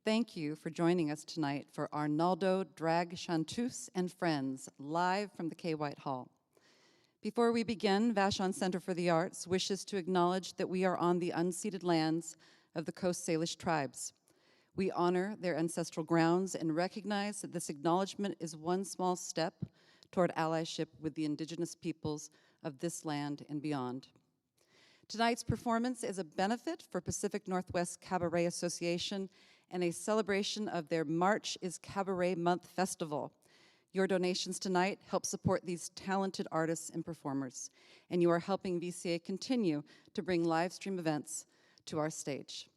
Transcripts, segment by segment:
Thank you for joining us tonight for Arnaldo Drag Chanteuse and Friends, live from the K. White Hall. Before we begin, Vashon Center for the Arts wishes to acknowledge that we are on the unceded lands of the Coast Salish tribes. We honor their ancestral grounds and recognize that this acknowledgement is one small step toward allyship with the indigenous peoples of this land and beyond. Tonight's performance is a benefit for Pacific Northwest Cabaret Association and a celebration of their March is Cabaret Month Festival. Your donations tonight help support these talented artists and performers, and you are helping VCA continue to bring live stream events to our stage.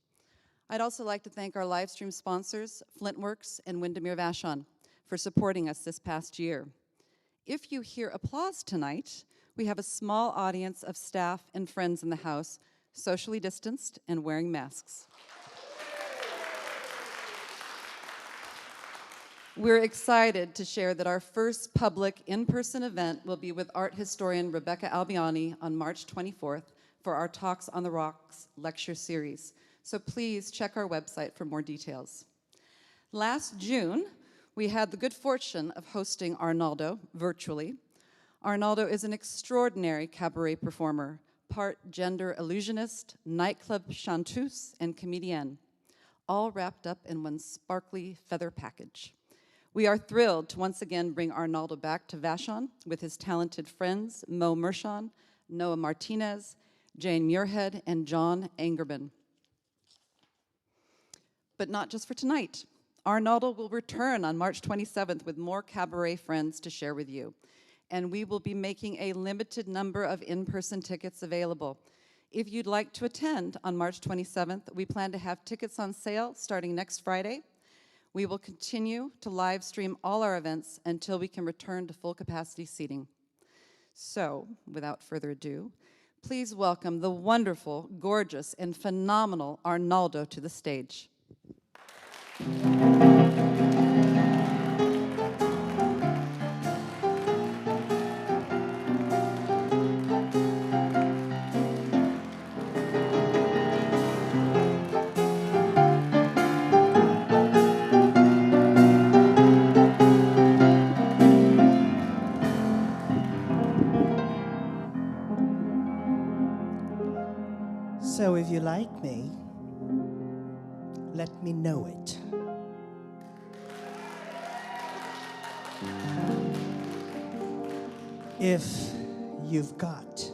I'd also like to thank our live stream sponsors, Flintworks and Windermere Vashon, for supporting us this past year. If you hear applause tonight, we have a small audience of staff and friends in the house, socially distanced and wearing masks. We're excited to share that our first public in-person event will be with art historian Rebecca Albiani on March 24th for our Talks on the Rocks lecture series. So please check our website for more details. Last June, we had the good fortune of hosting Arnaldo virtually. Arnaldo is an extraordinary cabaret performer, part gender illusionist, nightclub chanteuse, and comedienne, all wrapped up in one sparkly feather package. We are thrilled to once again bring Arnaldo back to Vashon with his talented friends, Mo Mershon, Noah Martinez, Jane Muirhead, and John Angerman. But not just for tonight. Arnaldo will return on March 27th with more cabaret friends to share with you. And we will be making a limited number of in-person tickets available. If you'd like to attend on March 27th, we plan to have tickets on sale starting next Friday. We will continue to live stream all our events until we can return to full capacity seating. So, without further ado, please welcome the wonderful, gorgeous, and phenomenal Arnaldo to the stage. So if you like me, let me know it. If you've got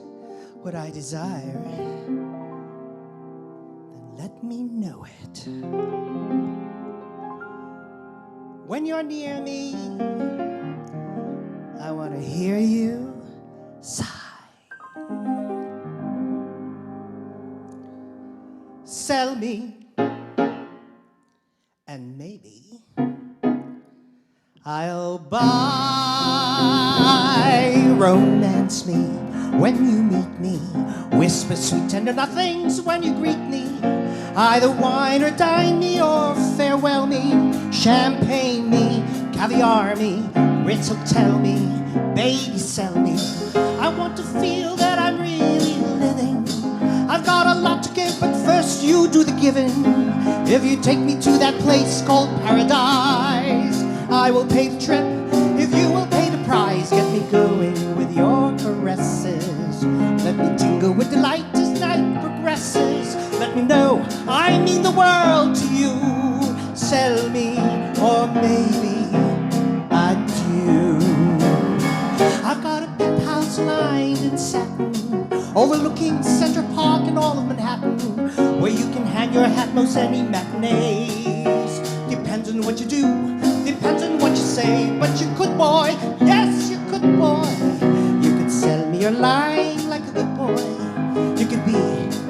what I desire, then let me know it. When you're near me, I want to hear you sigh. Sell me, and maybe I'll buy. Romance me when you meet me, whisper sweet tender nothings when you greet me. Either wine or dine me or farewell me, champagne me, caviar me, Ritz hotel me, baby sell me. I want to feel that I'm really living. I've got a lot to give, but first you do the giving. If you take me to that place called paradise, I will pay the trip if you will pay the price. Get me going with your caresses. Let me tingle with delight as night progresses. Let me know I mean the world to you. Sell me, or maybe I do. I've got a penthouse lined in satin, overlooking Central Park and all of Manhattan, where you can hang your hat most any matinees. Depends on what you do, depends on what you say, but you could, boy, yes, you could, boy. You could sell me your line like a good boy. You could be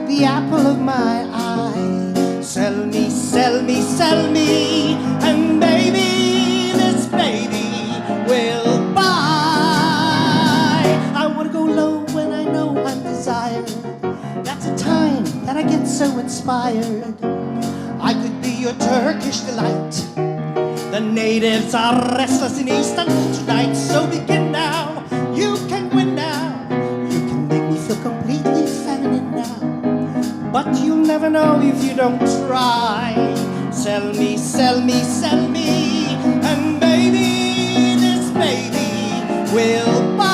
the apple of my eye. Sell me, sell me, sell me, and baby, this baby will buy. I want to go low when I know I'm desired. That's a time that I get so inspired. I could be your Turkish delight. The natives are restless in Istanbul tonight, so begin now. You can win now. You can make me feel completely feminine now. But you'll never know if you don't try. Sell me, sell me, and baby, this baby will buy.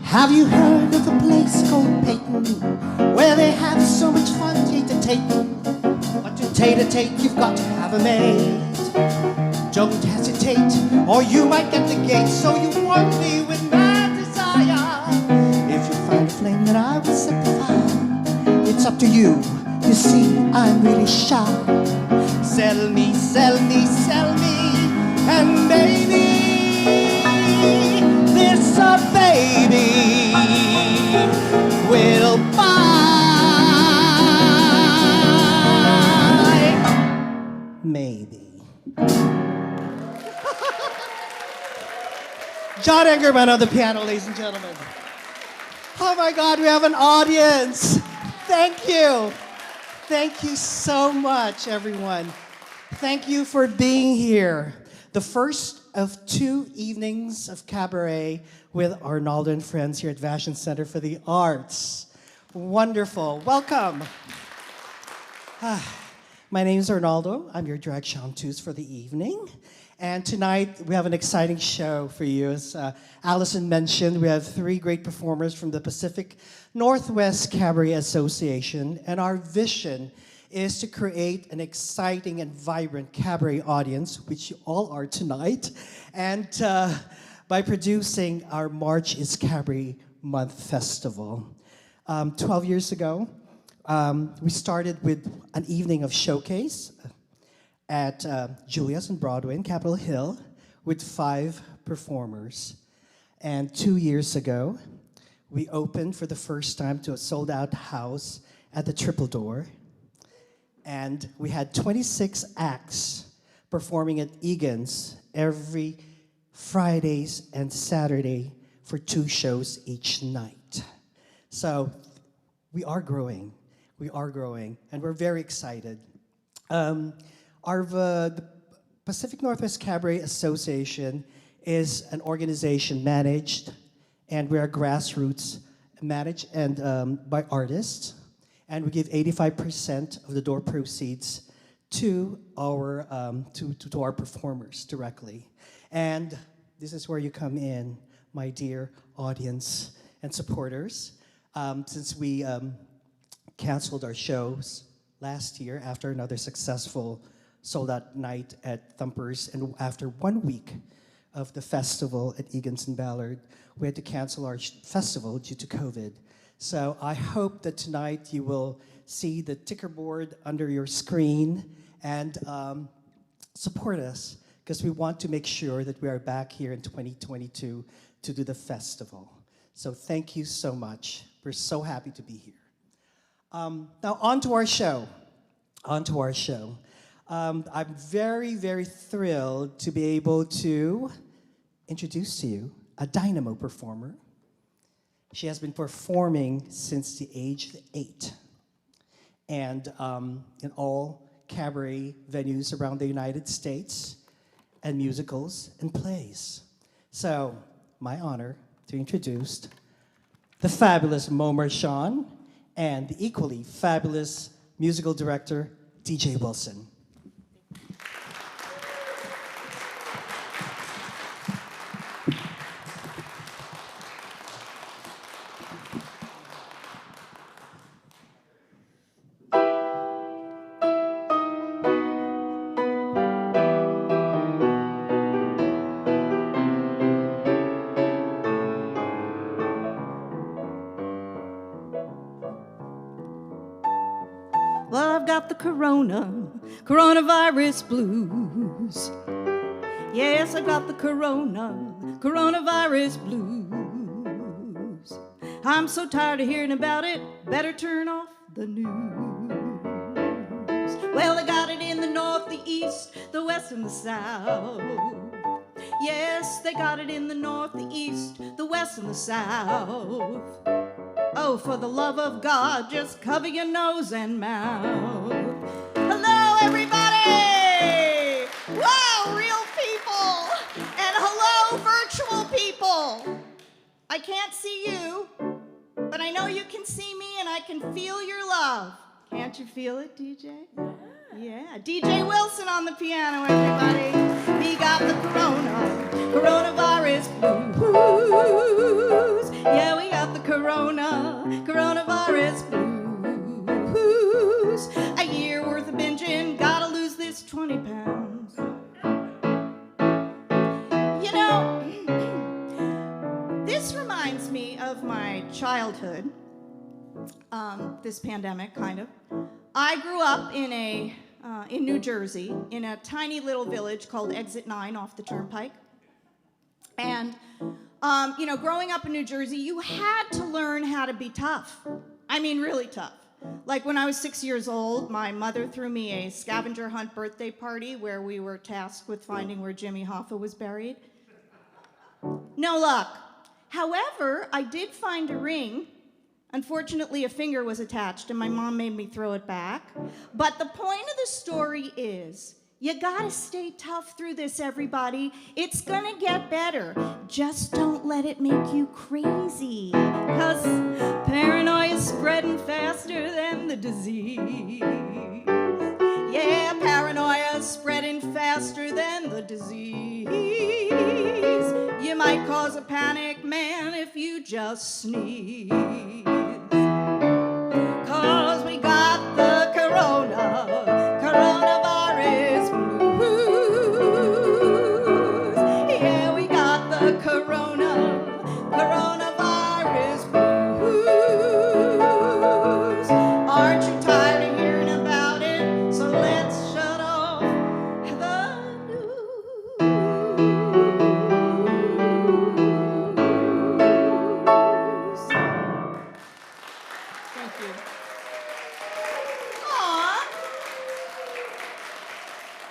Have you heard of a place called Peyton, where they have so much fun tate-a-tating? But to tate-a-tate, you've got to have a maid. Don't hesitate, or you might get the gate. So you want me with mad desire. If you find a flame, then I will set the fire. It's up to you. You see, I'm really shy. Sell me, and baby, this a baby will buy. Maybe. John Engerman on the piano, ladies and gentlemen. Oh my God, we have an audience. Thank you. Thank you so much, everyone. Thank you for being here. The first of 2 evenings of cabaret with Arnaldo and friends here at Vashon Center for the Arts. Wonderful. Welcome. My name is Arnaldo. I'm your drag chanteuse for the evening. And tonight, we have an exciting show for you. As Allison mentioned, we have 3 great performers from the Pacific Northwest Cabaret Association. And our vision is to create an exciting and vibrant cabaret audience, which you all are tonight, and by producing our March is Cabaret Month Festival. 12 years ago, we started with an evening of showcase at Julia's on Broadway in Capitol Hill with 5 performers. And 2 years ago, we opened for the first time to a sold-out house at the Triple Door. And we had 26 acts performing at Egan's every Fridays and Saturday for 2 shows each night. So we are growing, and we're very excited. The Pacific Northwest Cabaret Association is an organization managed, and we're grassroots managed and by artists. And we give 85% of the door proceeds to our to our performers directly. And this is where you come in, my dear audience and supporters. Since we canceled our shows last year after another successful sold-out night at Thumpers, and after 1 week of the festival at Egan's and Ballard, we had to cancel our festival due to COVID. So I hope that tonight you will see the ticker board under your screen and support us, because we want to make sure that we are back here in 2022 to do the festival. So thank you so much. We're so happy to be here. Now on to our show. I'm very, very thrilled to be able to introduce to you a dynamo performer. She has been performing since the age of 8, and in all cabaret venues around the United States, and musicals and plays. So, my honor to introduce the fabulous Mo Marchand and the equally fabulous musical director, DJ Wilson. Well, I've got the coronavirus blues. Yes, I got the coronavirus blues. I'm so tired of hearing about it, better turn off the news. Well, I got it in the north, the east, the west, and the south. Yes, they got it in the north, the east, the west, and the south. Oh, for the love of God, just cover your nose and mouth. Hello, everybody! Wow, real people! And hello, virtual people! I can't see you, but but I know you can see me and I can feel your love. Can't you feel it, DJ? Yeah. DJ Wilson on the piano, everybody. We got the coronavirus blues. Yeah, we got the coronavirus blues. A year worth of binging, gotta lose this 20 pounds. You know, this reminds me of my childhood, this pandemic, kind of. I grew up in New Jersey, in a tiny little village called Exit 9 off the Turnpike. And, growing up in New Jersey, you had to learn how to be tough. I mean, really tough. Like when I was 6 years old, my mother threw me a scavenger hunt birthday party where we were tasked with finding where Jimmy Hoffa was buried. No luck. However, I did find a ring. Unfortunately, a finger was attached, and my mom made me throw it back. But the point of the story is, you gotta stay tough through this, everybody. It's gonna get better. Just don't let it make you crazy, 'cause paranoia is spreading faster than the disease. Yeah, paranoia is spreading faster than the disease. You might cause a panic, man, if you just sneeze. 'Cause we got the coronavirus blues. Yeah, we got the coronavirus blues. Aren't you tired of hearing about it? So let's shut off the news. Thank you. Aw.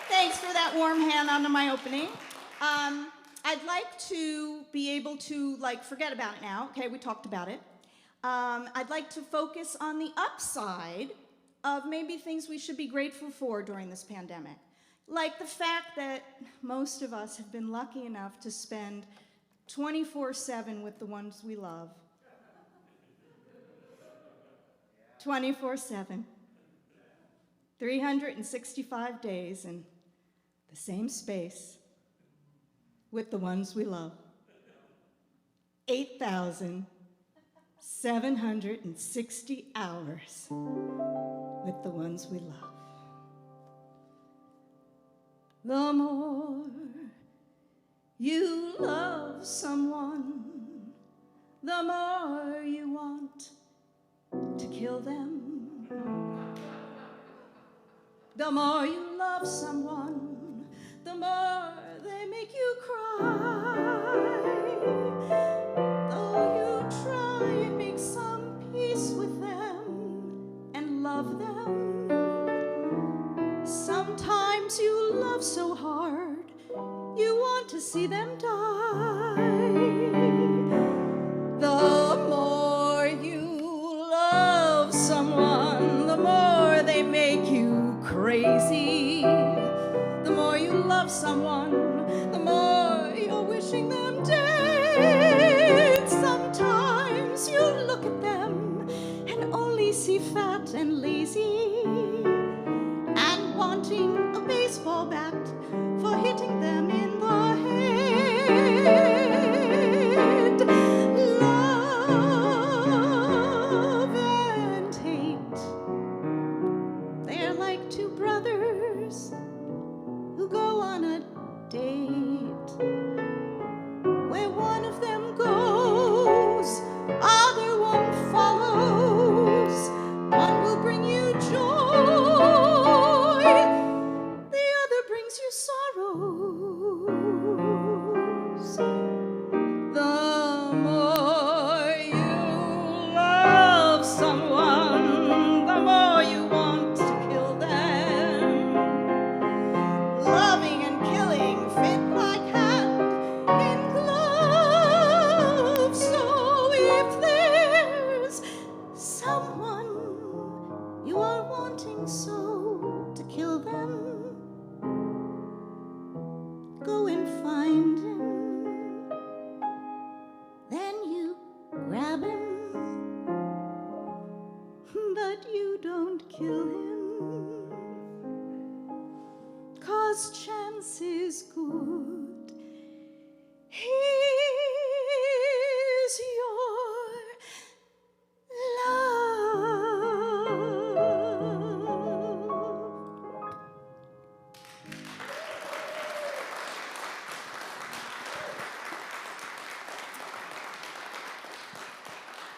Thanks for that warm hand onto my opening. I'd like to be able to, forget about it now. Okay, we talked about it. I'd like to focus on the upside of maybe things we should be grateful for during this pandemic. Like the fact that most of us have been lucky enough to spend 24/7 with the ones we love. 24/7. 365 days in the same space with the ones we love. 8,760 hours with the ones we love. The more you love someone, the more you want to kill them. The more you love someone, the more they make you cry. Though you try and make some peace with them and love them, sometimes you love so hard you want to see them die. The more you love someone, the more they make you crazy. The more you love someone, the more you're wishing them dead. Sometimes you look at them and only see fat and lazy, and wanting a baseball bat for hitting them in the head. Love and hate, they're like two brothers who go on a date. Where one of them goes, other one follows. One will bring you joy, the other brings you sorrows. The more you love someone, the more you want to kill them. Loving and killing fit like hand in glove. So if there's someone you are wanting so to kill them, go and find him. Then you grab him don't kill him, 'cause chance is good. He's your love.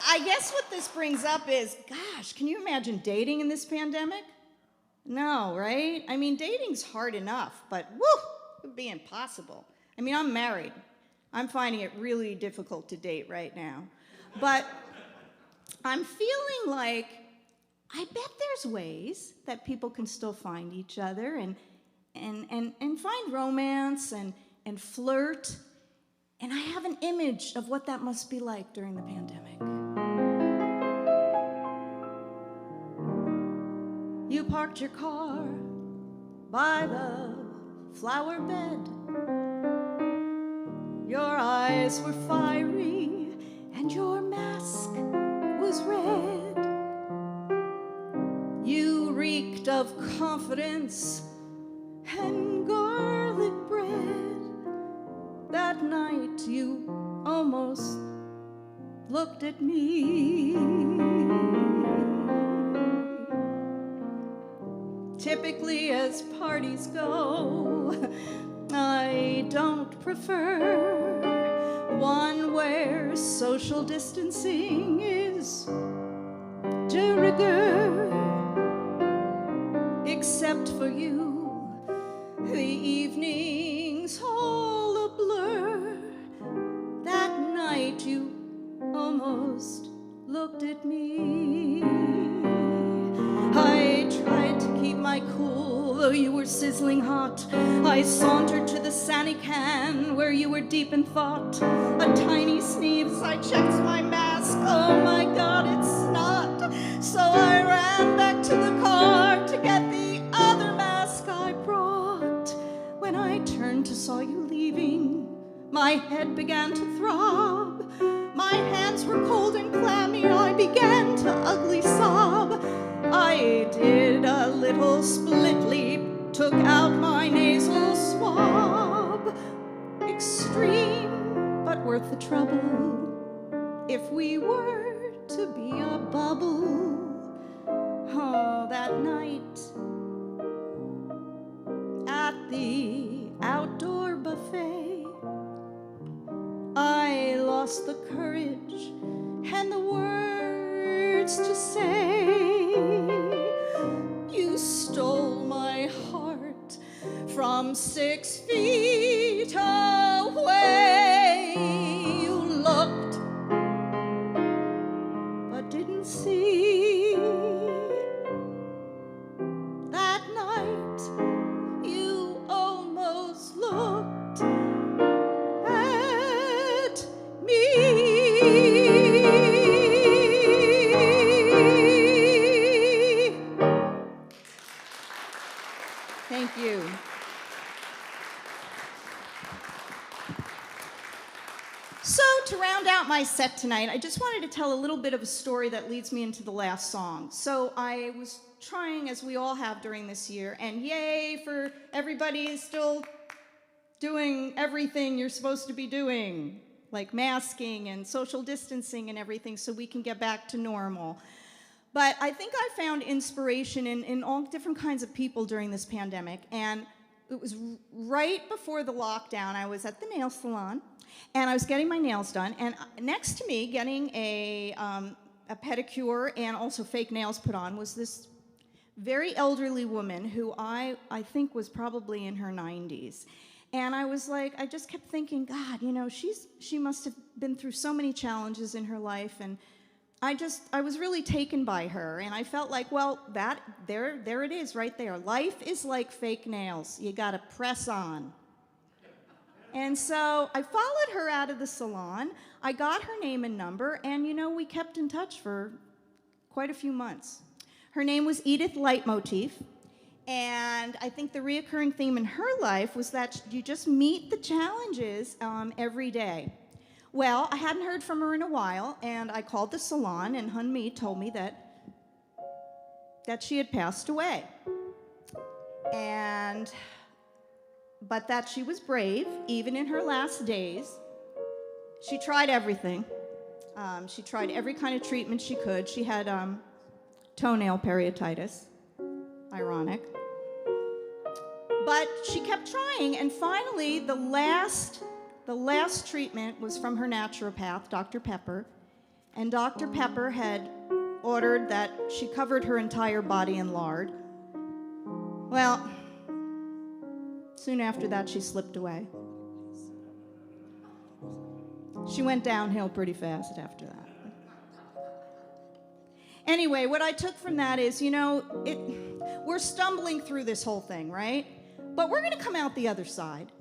I guess what this brings up is, gosh, can you imagine dating in this pandemic? No, right? I mean, dating's hard enough, but woo, it would be impossible. I mean, I'm married. I'm finding it really difficult to date right now. But I'm feeling like I bet there's ways that people can still find each other and find romance and flirt. And I have an image of what that must be like during the pandemic. You parked your car by the flower bed. Your eyes were fiery and your mask was red. You reeked of confidence and garlic bread. That night you almost looked at me. Typically, as parties go, I don't prefer one where social distancing is de rigueur. Except for you, the evening's all a blur. That night you almost looked at me. I tried to keep my cool, though you were sizzling hot. I sauntered to the Sani can, where you were deep in thought. A tiny sneeze, I checked my mask. Oh my God, it's snot. So I ran back to the car to get the other mask I brought. When I turned to saw you leaving, my head began to throb. My hands were cold and clammy, I began to ugly sob. I did a little split leap, took out my nasal swab. Extreme, but worth the trouble, if we were to be a bubble. Oh, that night at the outdoor buffet, I lost the courage and the words to say. You stole my heart from 6 feet away. You looked but didn't see. That night you almost looked at me. Thank you. So, to round out my set tonight, I just wanted to tell a little bit of a story that leads me into the last song. So, I was trying, as we all have during this year, and yay for everybody still doing everything you're supposed to be doing, like masking and social distancing and everything, so we can get back to normal. But I think I found inspiration in all different kinds of people during this pandemic. And it was right before the lockdown. I was at the nail salon, and I was getting my nails done. And next to me, getting a pedicure and also fake nails put on, was this very elderly woman who I think was probably in her 90s. And I was like, I just kept thinking, God, you know, she must have been through so many challenges in her life, and I was really taken by her, and I felt like, well, there it is right there. Life is like fake nails. You gotta press on. And so I followed her out of the salon. I got her name and number, and you know, we kept in touch for quite a few months. Her name was Edith Leitmotif, and I think the reoccurring theme in her life was that you just meet the challenges every day. Well, I hadn't heard from her in a while, and I called the salon, and Hun Mi told me that that she had passed away. But that she was brave, even in her last days. She tried everything. She tried every kind of treatment she could. She had toenail perioditis, ironic. But she kept trying, and finally, the last treatment was from her naturopath, Dr. Pepper, and Dr. Pepper had ordered that she covered her entire body in lard. Well, soon after that, she slipped away. She went downhill pretty fast after that. Anyway, what I took from that is, we're stumbling through this whole thing, right? But we're going to come out the other side.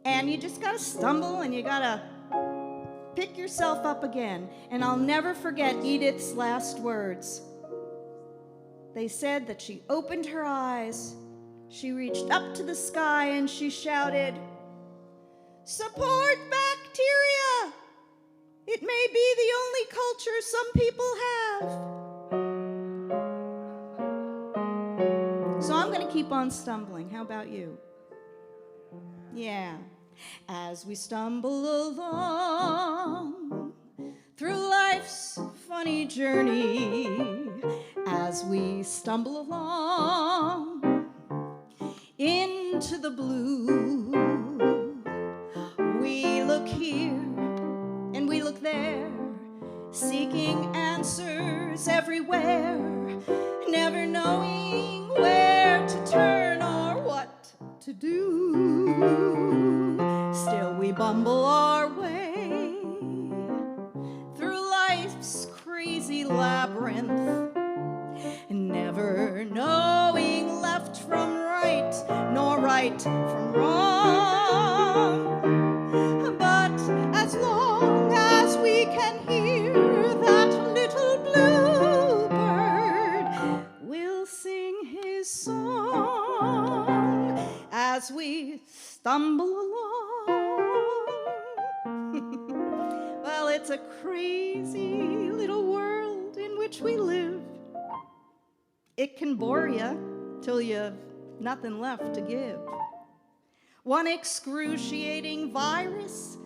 And you just got to stumble and you got to pick yourself up again. And I'll never forget Edith's last words. They said that she opened her eyes, she reached up to the sky, and she shouted, "Support bacteria! It may be the only culture some people have." So I'm going to keep on stumbling. How about you? Yeah. As we stumble along through life's funny journey, as we stumble along into the blue, we look here and we look there, seeking answers everywhere, never knowing where to turn or what to do. Still we bumble our way through life's crazy labyrinth, never knowing left from right, nor right from wrong. But as long as we can hear that little bluebird, we'll sing his song as we stumble along. Well, it's a crazy little world in which we live. It can bore you till you've nothing left to give. One excruciating virus,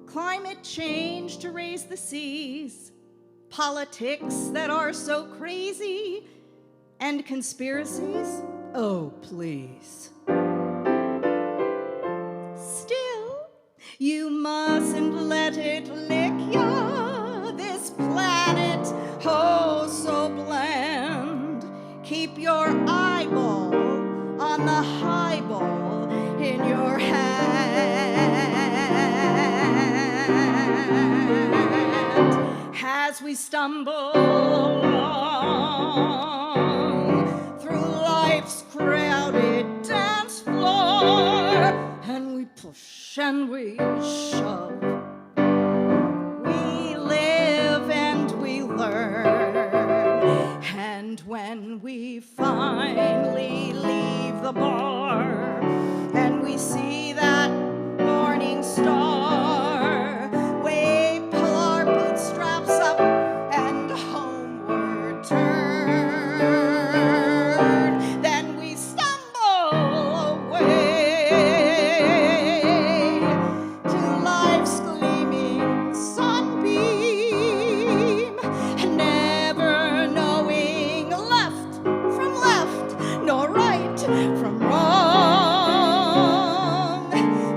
climate change to raise the seas, politics that are so crazy, and conspiracies. Oh, please. Still, you mustn't let it lick ya, this planet, oh so bland. Keep your eyeball on the highball in your hand. As we stumble along through life's crowded dance floor, and we push and we shove, we live and we learn, and when we finally leave the bar and we see that morning star, we pull our bootstraps up and homeward turn. Then we stumble away to life's gleaming sunbeam, never knowing left from left, nor right from wrong.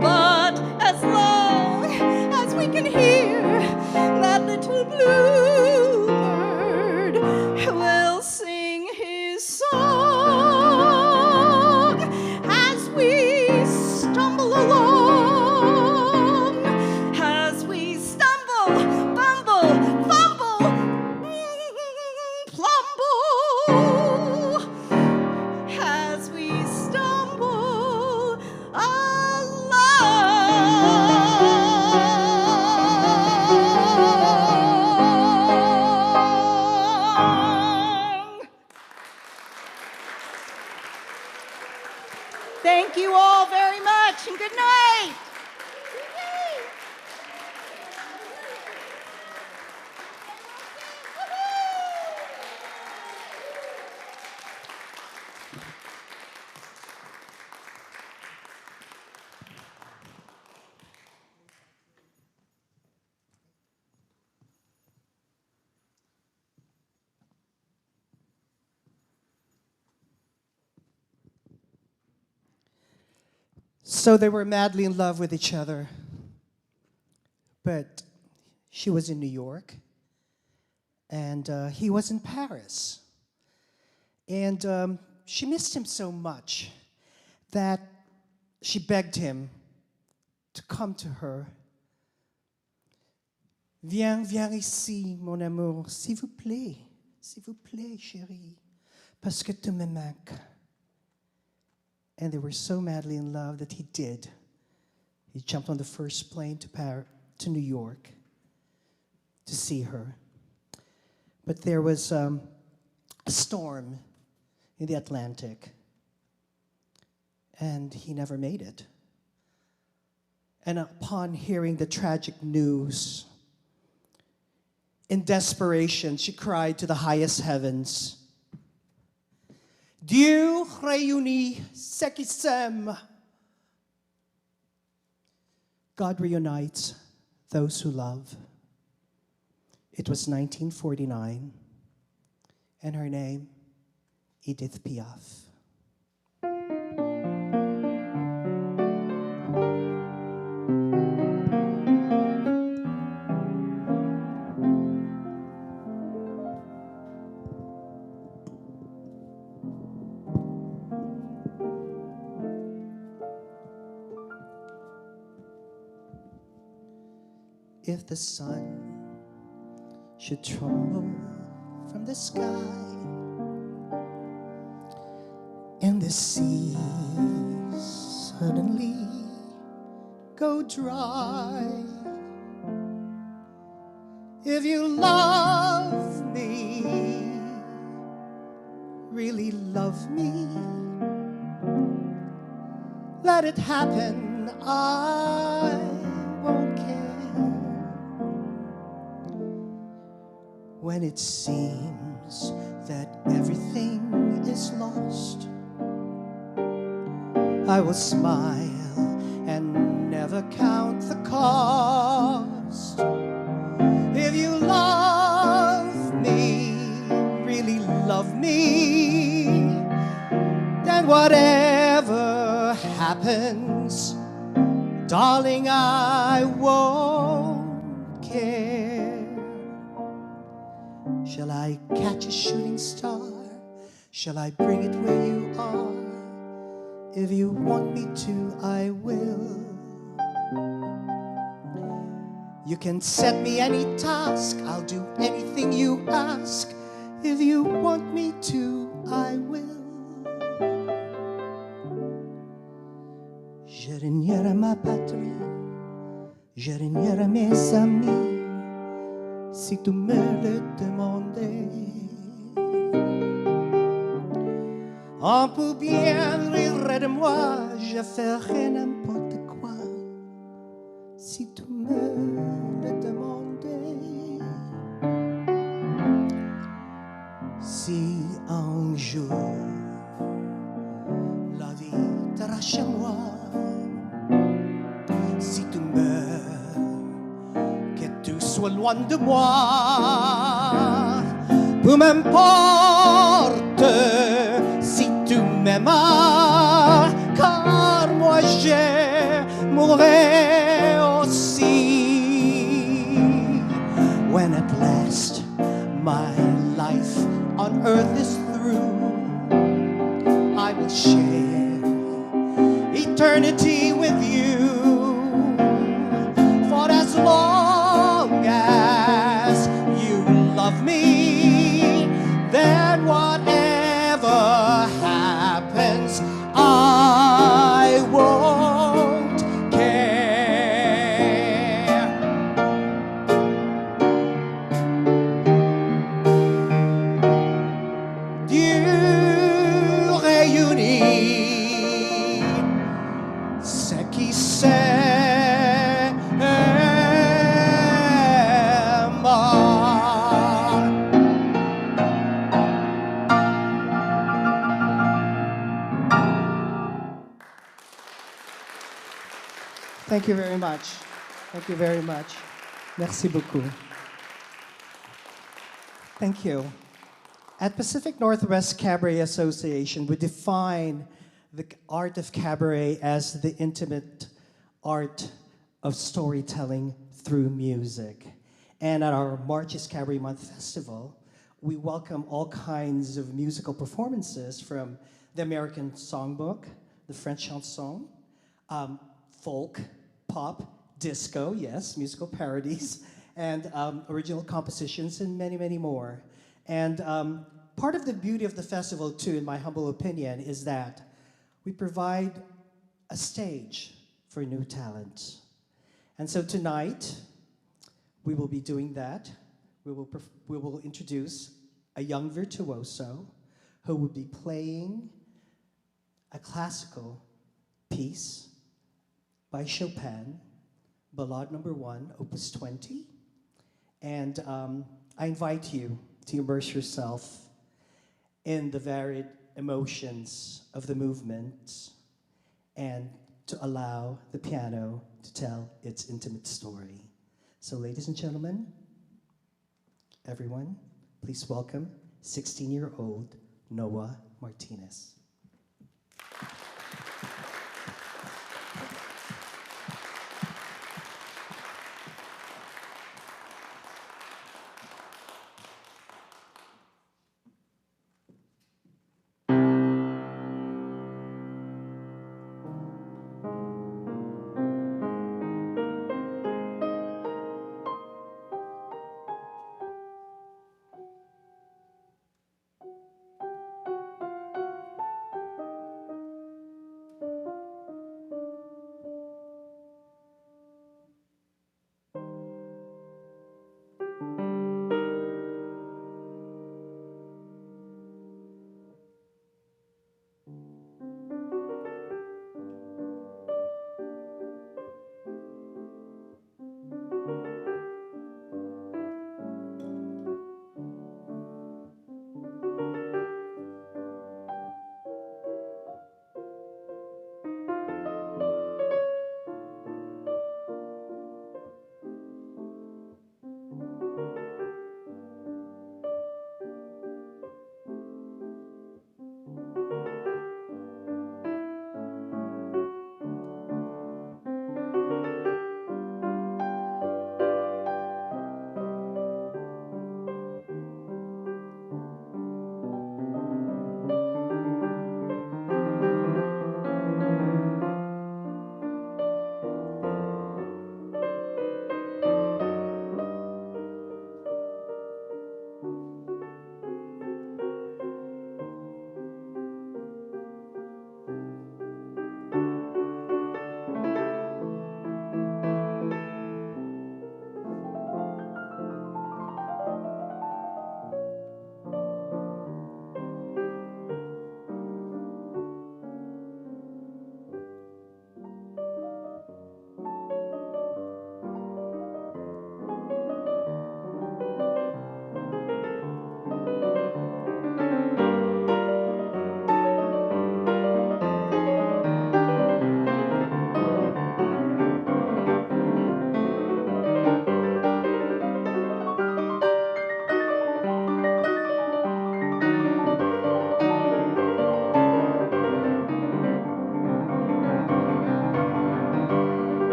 But as long as we can hear that little bluebird, we'll sing his song as we stumble along, as we stumble, bumble, fumble, plumble, as we stumble along. Thank you all very much, and good night. So they were madly in love with each other. But she was in New York, and he was in Paris. And she missed him so much that she begged him to come to her. Viens, viens ici, mon amour, s'il vous plaît, chérie, parce que tu me manques. And they were so madly in love that he did. He jumped on the first plane to New York to see her. But there was a storm in the Atlantic, and he never made it. And upon hearing the tragic news, in desperation, she cried to the highest heavens, Dieu réunit ceux qui s'aiment. God reunites those who love. It was 1949, and her name, Edith Piaf. If the sun should tremble from the sky and the seas suddenly go dry, if you love me, really love me, let it happen, I won't care. When it seems that everything is lost, I will smile and never count the cost. If you love me, really love me, then whatever happens, darling, I won't care. Shall I catch a shooting star? Shall I bring it where you are? If you want me to, I will. You can set me any task, I'll do anything you ask. If you want me to, I will. Je renière ma patrie, je renière mes amis, si tu me le demandais. On peut bien rire de moi, je ferai n'importe quoi, si tu me le demandais. Si un jour la vie t'arrache à moi, si tu meurs, que tu sois loin de moi, peu m'importe si tu m'aimas, car moi je mourrai aussi. When at last my life on earth is through, I will share eternity with you. For as long as you love me, then whatever happens, I won't care. Dieu réunit ceux qui s'aiment. Thank you very much. Thank you very much. Merci beaucoup. Thank you. At Pacific Northwest Cabaret Association, we define the art of cabaret as the intimate art of storytelling through music. And at our March is Cabaret Month Festival, we welcome all kinds of musical performances from the American Songbook, the French chanson, folk, pop, disco, yes, musical parodies, and original compositions, and many, many more. And part of the beauty of the festival, too, in my humble opinion, is that we provide a stage for new talent. And so tonight, we will be doing that. We will introduce a young virtuoso who will be playing a classical piece by Chopin, Ballade Number 1, Opus 20. And I invite you to immerse yourself in the varied emotions of the movement and to allow the piano to tell its intimate story. So ladies and gentlemen, everyone, please welcome 16-year-old Noah Martinez.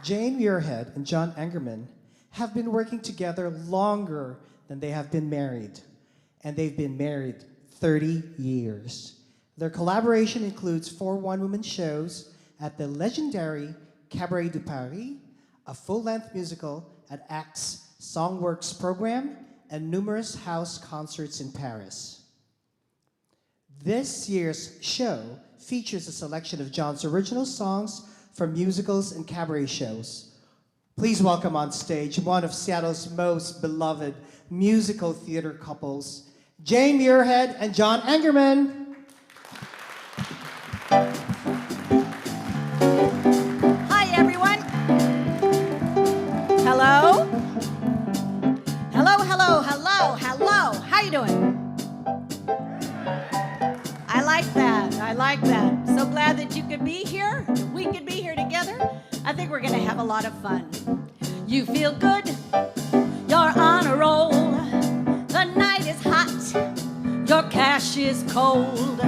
Jane Muirhead and John Engerman have been working together longer than they have been married, and they've been married 30 years. Their collaboration includes 4 one-woman shows at the legendary Cabaret de Paris, a full-length musical at Act's Songworks program, and numerous house concerts in Paris. This year's show features a selection of John's original songs from musicals and cabaret shows. Please welcome on stage one of Seattle's most beloved musical theater couples, Jane Muirhead and John Engerman. Hi, everyone. Hello? Hello, hello, hello, hello. How you doing? I like that. I like that. So glad that you could be here. We could be here together. I think we're going to have a lot of fun. You feel good. You're on a roll. The night is hot. Your cash is cold.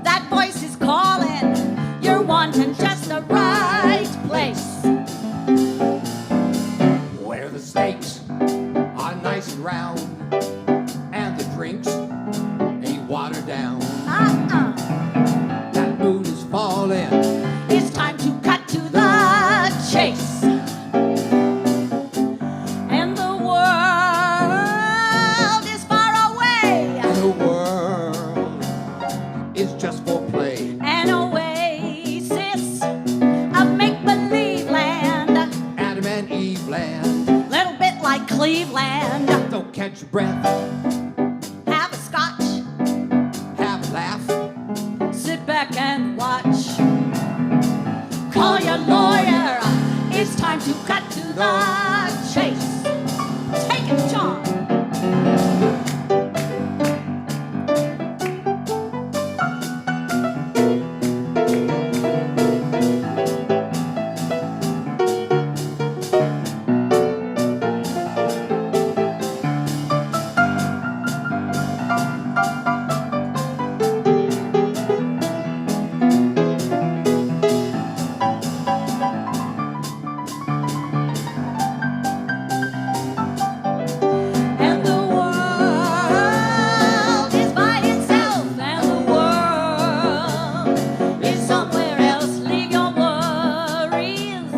That voice is calling. You're wanting just the right place. Where the steaks are nice and round and the drinks ain't watered down. That moon is falling. It's time to cut to the chase. And the world catch your breath, Have a scotch, have a laugh. sit back and watch. Call your lawyer, it's time to cut to the chase. Take it, John. And the world is by itself, and the world is somewhere else. Leave your worries,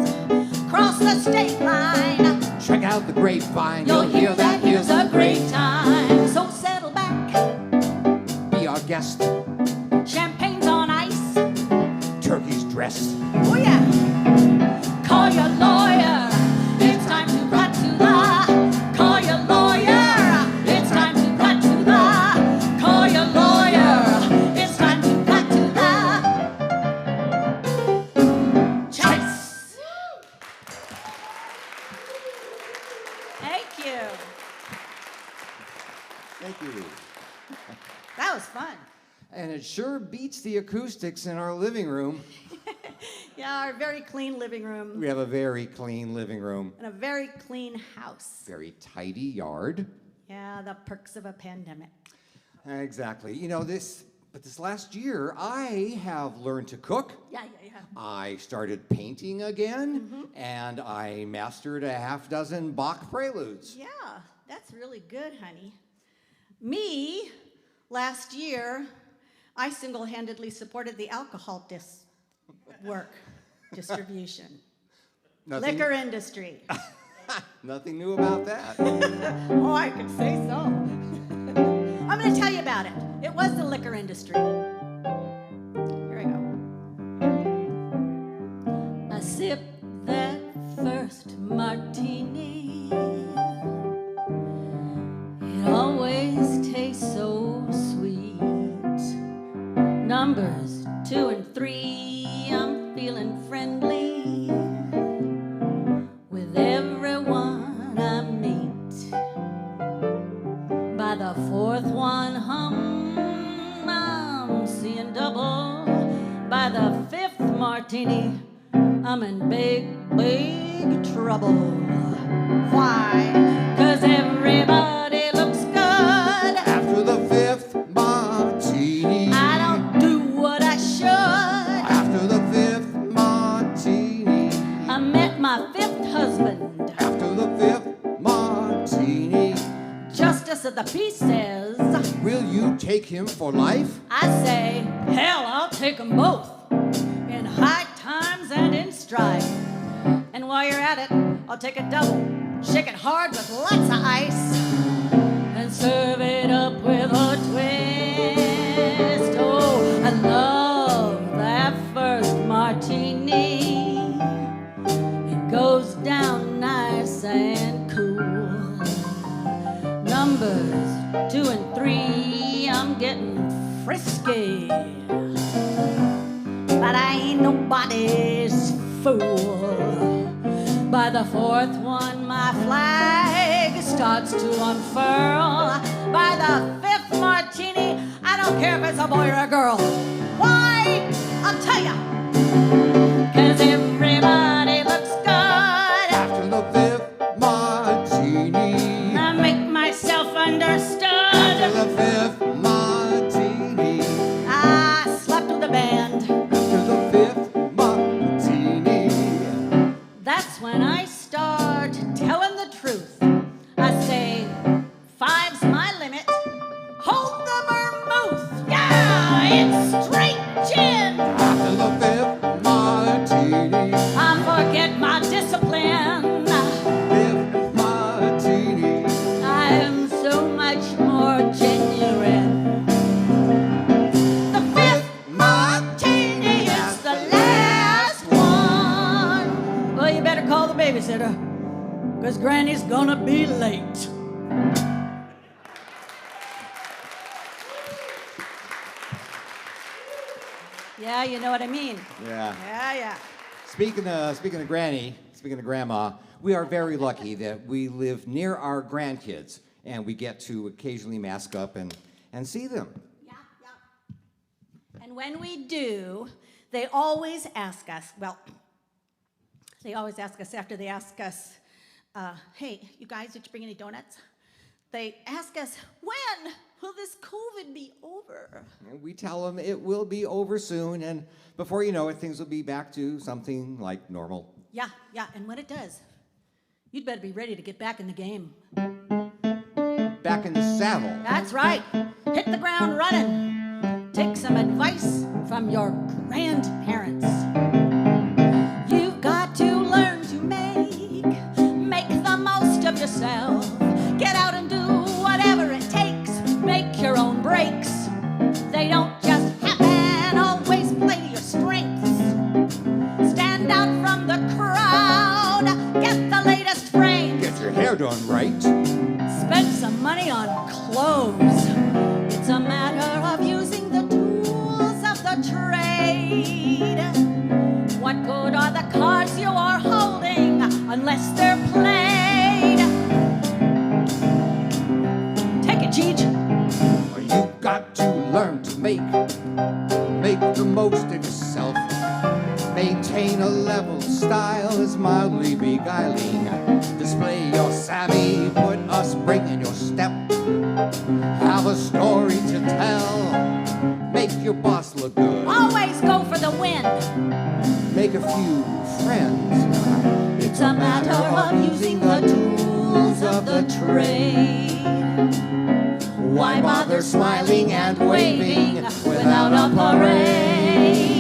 cross the state line. Check out the grapevine. You'll hear that here's a great time. So settle back, Be our guest. champagne's on ice. Turkey's dressed. Oh yeah. Call your lawyer, it's time to cut to the. Call your lawyer, it's time to cut to the. Call your lawyer, it's time to cut to the chase. Thank you. Thank you. That was fun. And it sure beats the acoustics in our living room. Yeah, our very clean living room We have a very clean living room, and a very clean house. very tidy yard. Yeah, the perks of a pandemic. Exactly. You know, this last year, I have learned to cook. Yeah. I started painting again, and I mastered a half dozen Bach preludes. Yeah, that's really good, honey. Me, last year, I single-handedly supported the alcohol distribution. Nothing, Liquor industry. nothing new about that. Oh, I could say so. I'm going to tell you about it. It was the liquor industry. Here we go. I sipped that first martini. It always tastes so sweet. Numbers 2 and 3, I'm feeling friendly with everyone I meet. By the 4th one, I'm seeing double. By the 5th martini, I'm in big, big trouble. Why? 'Cause everybody looks good. After the 5th martini. I don't do what I should. After the 5th martini. I met my 5th husband. After the 5th martini. Justice of the peace says, Will you take him for life? I say, hell, I'll take them both. In high times and in strife. And while you're at it, I'll take a double. Shake it hard with lots of ice. And serve it up with a twist. Oh, I love that first martini. It goes down nice and cool. Numbers 2 and 3, I'm getting frisky. But I ain't nobody's fool. By the 4th one, my flag starts to unfurl. By the 5th martini, I don't care if it's a boy or a girl. Why? I'll tell ya. 'Cause everybody looks good. After the 5th martini. I make myself understood. After the 5th martini. I slept with a band. After the 5th martini. That's when I start telling the truth. I say, 5's my limit. Hold the vermouth. Yeah, it's straight gin. After the 5th martini. I forget my discipline. 5th martini. I am so much more genuine. The 5th martini is the last one. Well, you better call the babysitter, 'cause Granny's gonna be late. Yeah, you know what I mean. Yeah. Yeah. Speaking of Granny, speaking of Grandma, we are very lucky that we live near our grandkids, and we get to occasionally mask up and see them. Yeah. And when we do, they always ask us, after they ask us, hey, you guys, did you bring any donuts? They ask us, when will this COVID be over? And we tell them it will be over soon, and before you know it, things will be back to something like normal. Yeah, and when it does, you'd better be ready to get back in the game. Back in the saddle. That's right. Hit the ground running. Take some advice from your grandparents. You've got to learn to make the most of yourself. Get out and do whatever it takes. Make your own breaks. They don't just happen. Always play to your strengths. Stand out from the crowd. Get the latest frames. Get your hair done right. Spend some money on clothes. It's a matter of using the tools of the trade. What good are the cards you are holding unless they're played? Take it, Cheech. You've got to learn to make the most of yourself. Maintain a level style is mildly beguiling. Display your savvy, put a spring in your step. Have a story to tell. Make your boss look good. Always go for the win. Make a few friends. It's a matter of using the tools of the trade. Why bother smiling and waving without a parade?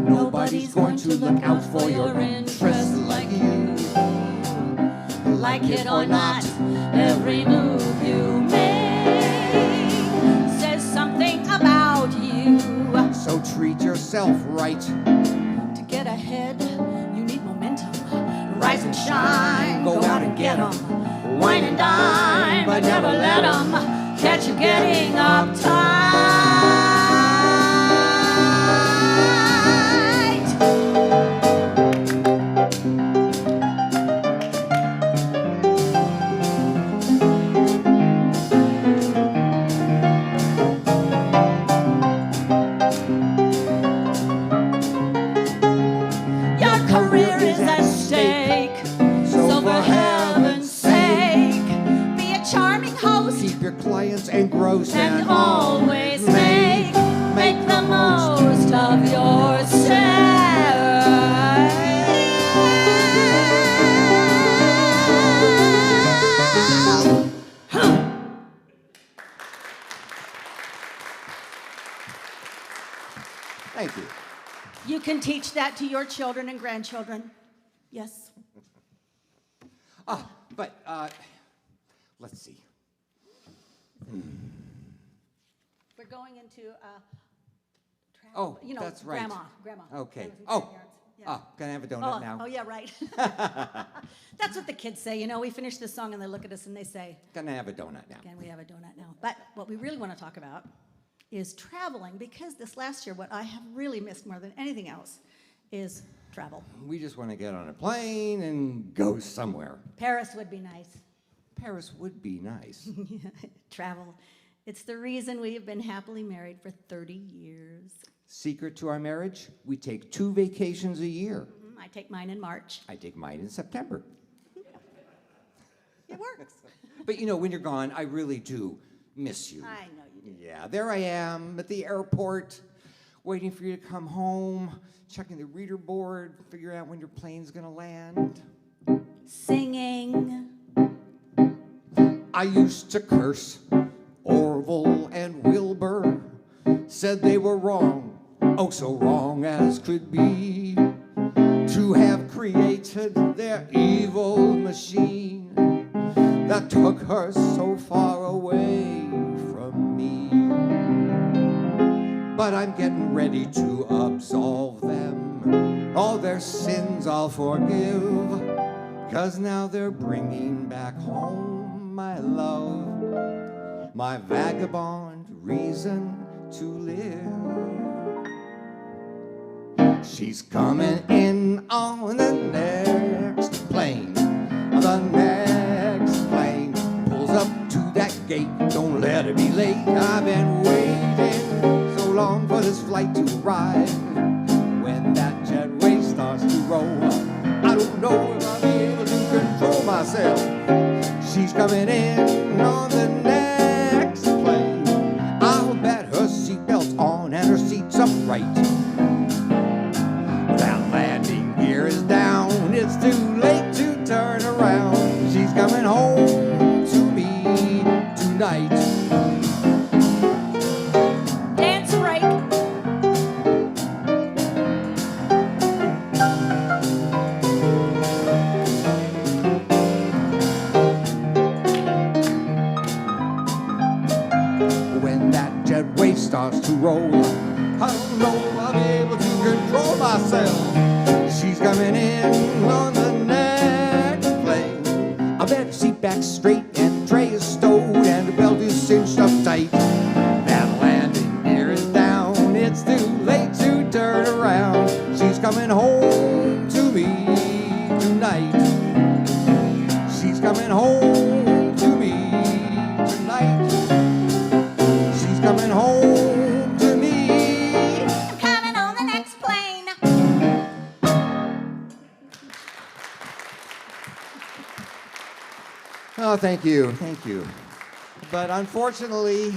Nobody's going to look out for your interests like you. Like it or not, every move you make says something about you. So treat yourself right. To get ahead, you need momentum. Rise and shine, go out and get 'em. Wine and dine, but never let 'em catch you getting uptight. Your career is at stake, so for heaven's sake, be a charming host Keep your clients engrossed and always make the most of yourself. Thank you. You can teach that to your children and grandchildren. Yes. But let's see. We're going into Oh, that's right. grandma. Okay. Grandmas and Oh, grandparents. Yeah. can I have a donut now? Oh, yeah, right. That's what the kids say. We finish this song and they look at us and they say, Can I have a donut now? "Can we have a donut now?" But what we really want to talk about is traveling, because this last year, what I have really missed more than anything else is travel. We just want to get on a plane and go somewhere. Paris would be nice. Paris would be nice. Travel. It's the reason we have been happily married for 30 years. Secret to our marriage, we take 2 vacations a year. I take mine in March. I take mine in September. It works. But when you're gone, I really do miss you. I know you do. Yeah, there I am at the airport, waiting for you to come home, checking the reader board, figuring out when your plane's gonna land. Singing. I used to curse Orville and Wilbur, said they were wrong, oh so wrong as could be, to have created their evil machine that took her so far away from me. But I'm getting ready to absolve them. All their sins I'll forgive. 'Cause now they're bringing back home my love, my vagabond reason to live. She's coming in on the next plane. The next plane pulls up to that gate. Don't let her be late. I've been waiting so long for this flight to arrive. When that jetway starts to roll, I don't know if I'll be able to control myself. She's coming in on the next plane. I'll bet her seatbelt's on and her seat's upright. That landing gear is down. It's too late to turn around. She's coming home to me tonight. Dance break. When that jetway starts to roll, I don't know if I'll be able to control myself. She's coming in on the next plane. I bet seat back straight and the tray is stowed and the belt is cinched up tight. That landing gear is down. It's too late to turn around. She's coming home to me tonight. She's coming home to me tonight. She's coming home to me. Coming on the next plane. Oh, thank you, thank you. But unfortunately,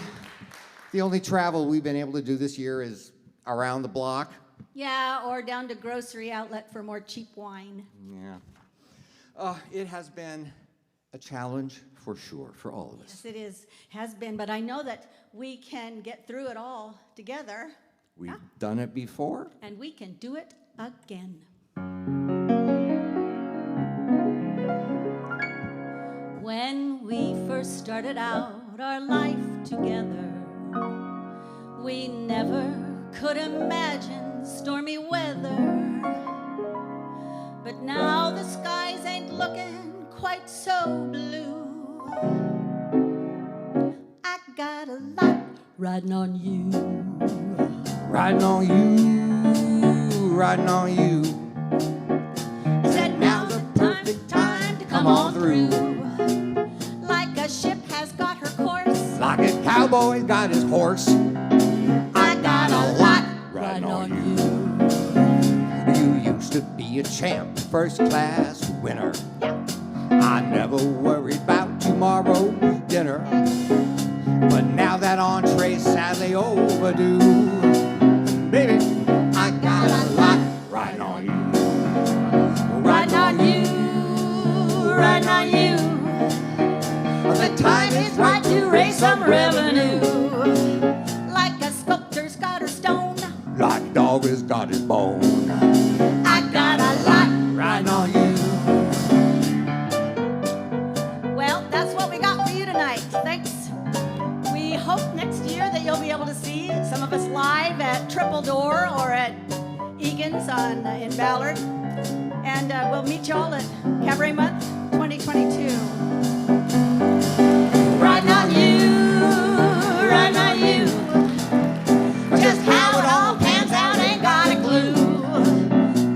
the only travel we've been able to do this year is around the block. Yeah, or down to grocery outlet for more cheap wine. Yeah. It has been a challenge for sure, for all of us. Yes, has been, but I know that we can get through it all together. We've done it before. And we can do it again. When we first started out our life together, we never could imagine stormy weather. But now the skies ain't looking quite so blue. I got a lot riding on you. Riding on you, riding on you. Said now's the perfect time to come on through. Like a ship has got her course, Like a cowboy got his horse. I got a lot Riding on you. You used to be a champ, first class winner. I never worried about tomorrow's dinner. But now that entree's sadly overdue, baby, I got a lot riding on you. riding on you, riding on you. The time is right to raise some revenue. Like a sculptor's got her stone, Like a dog has got his bone. I got a lot. Riding on you. Well, that's what we got for you tonight. Thanks. We hope next year that you'll be able to see some of us live at Triple Door or at Egan's in Ballard. And we'll meet you all at Cabaret Month 2022. Riding on you, riding on you. Just how it all pans out, ain't got a clue.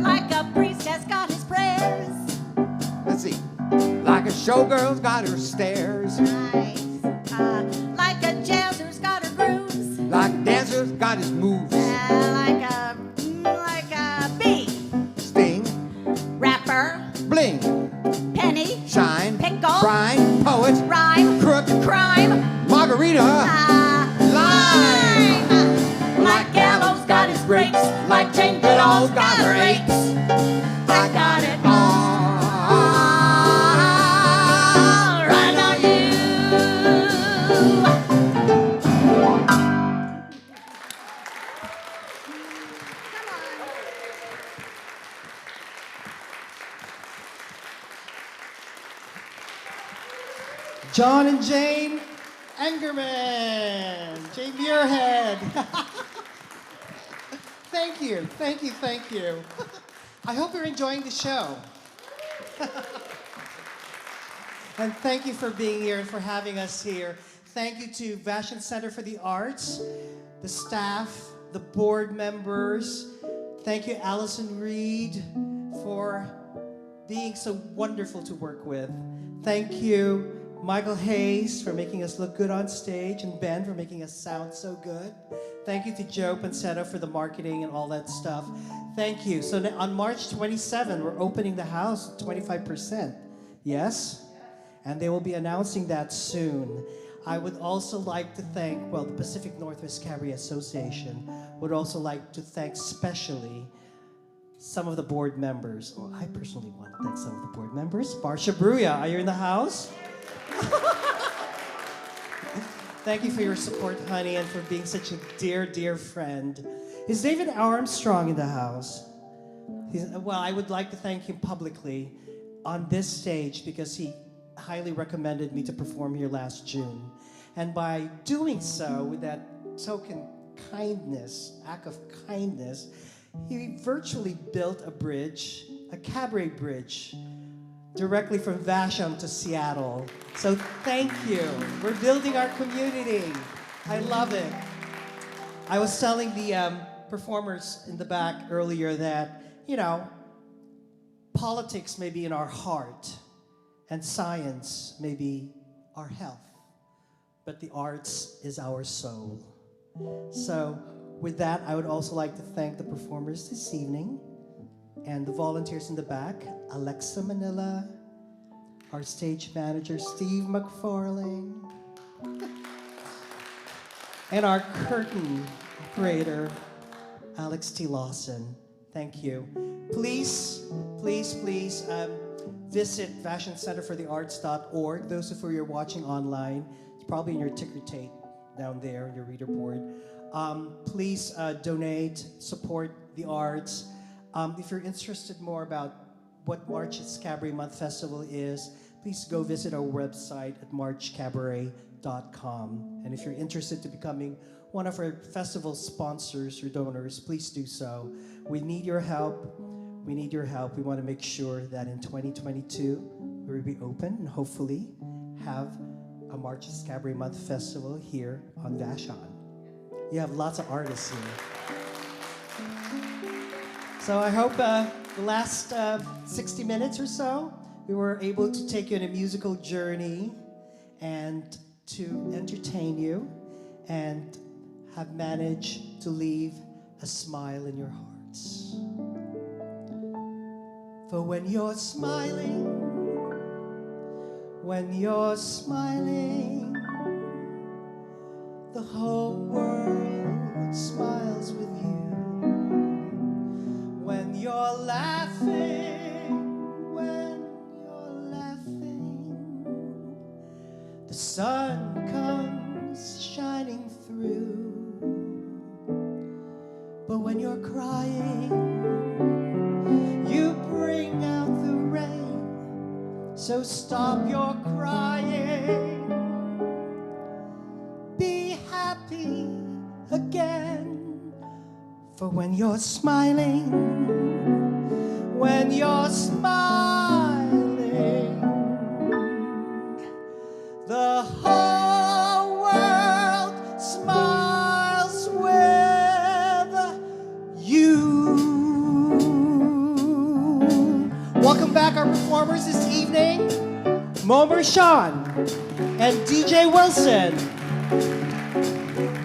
Like a priest has got his prayers. Let's see. Like a showgirl's got her stairs. Nice. Like a jazzer's got her grooves. Like a dancer's got his moves. Like a bee, Sting, rapper, bling, penny, shine, Pickle. brine, poet, rhyme, crook, crime, margarita, lime. Like Gallows got his breaks, like Jane Goodall's got her aches. I got it all right on you. John and Jane Engerman, Jane Muirhead. Thank you, thank you, thank you. I hope you're enjoying the show. And thank you for being here and for having us here. Thank you to Vashon Center for the Arts, the staff, the board members. Thank you, Allison Reed, for being so wonderful to work with. Thank you, Michael Hayes, for making us look good on stage, and Ben for making us sound so good. Thank you to Joe Pancetta for the marketing and all that stuff. Thank you. So on March 27, we're opening the house at 25%. Yes? And they will be announcing that soon. I would also like to thank, well, the Pacific Northwest Cabaret Association would also like to thank specially some of the board members. Oh, I personally want to thank some of the board members. Barsha Bruya, are you in the house? Thank you for your support, honey, and for being such a dear, dear friend. Is David Armstrong in the house? Well, I would like to thank him publicly on this stage because he highly recommended me to perform here last June. And by doing so, with that token kindness, act of kindness, he virtually built a bridge, a cabaret bridge, directly from Vashon to Seattle. So thank you. We're building our community. I love it. I was telling the performers in the back earlier that, you know, politics may be in our heart, and science may be our health, but the arts is our soul. So with that, I would also like to thank the performers this evening and the volunteers in the back, Alexa Manila, our stage manager, Steve McFarlane, and our curtain operator, Alex T. Lawson. Thank you. Please, please, please, visit VashonCenterForTheArts.org. Those of you who are watching online, it's probably in your ticker tape down there, your reader board. Please donate, support the arts. If you're interested more about what March's Cabaret Month Festival is, please go visit our website at marchcabaret.com. And if you're interested to becoming one of our festival sponsors or donors, please do so. We need your help. We need your help. We want to make sure that in 2022, we will be open and hopefully have a March's Cabaret Month Festival here on Vashon. You have lots of artists here. So I hope the last 60 minutes or so, we were able to take you on a musical journey and to entertain you and have managed to leave a smile in your hearts. For when you're smiling, the whole world smiles with you. When you're laughing, the sun comes shining through. But when you're crying, you bring out the rain. So stop your crying. Be happy again. For when you're smiling, the whole world smiles with you. Welcome back, our performers this evening, Momer Sean and DJ Wilson.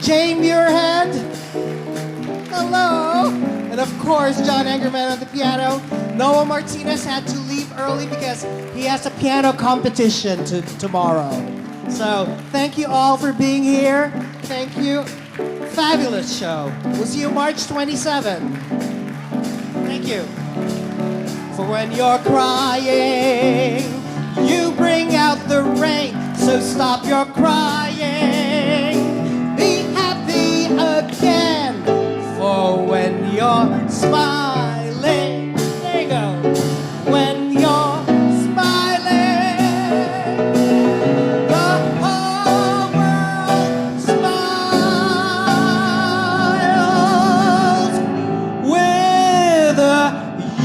Jane Muirhead, hello. And of course, John Angerman on the piano. Noah Martinez had to leave early because he has a piano competition tomorrow. So thank you all for being here. Thank you. Fabulous show. We'll see you March 27. Thank you. For when you're crying, you bring out the rain. So stop your crying. Be happy again. For when you're smiling, there you go. When you're smiling, the whole world smiles with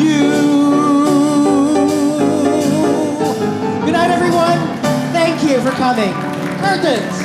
you. Good night, everyone. coming. Curtains.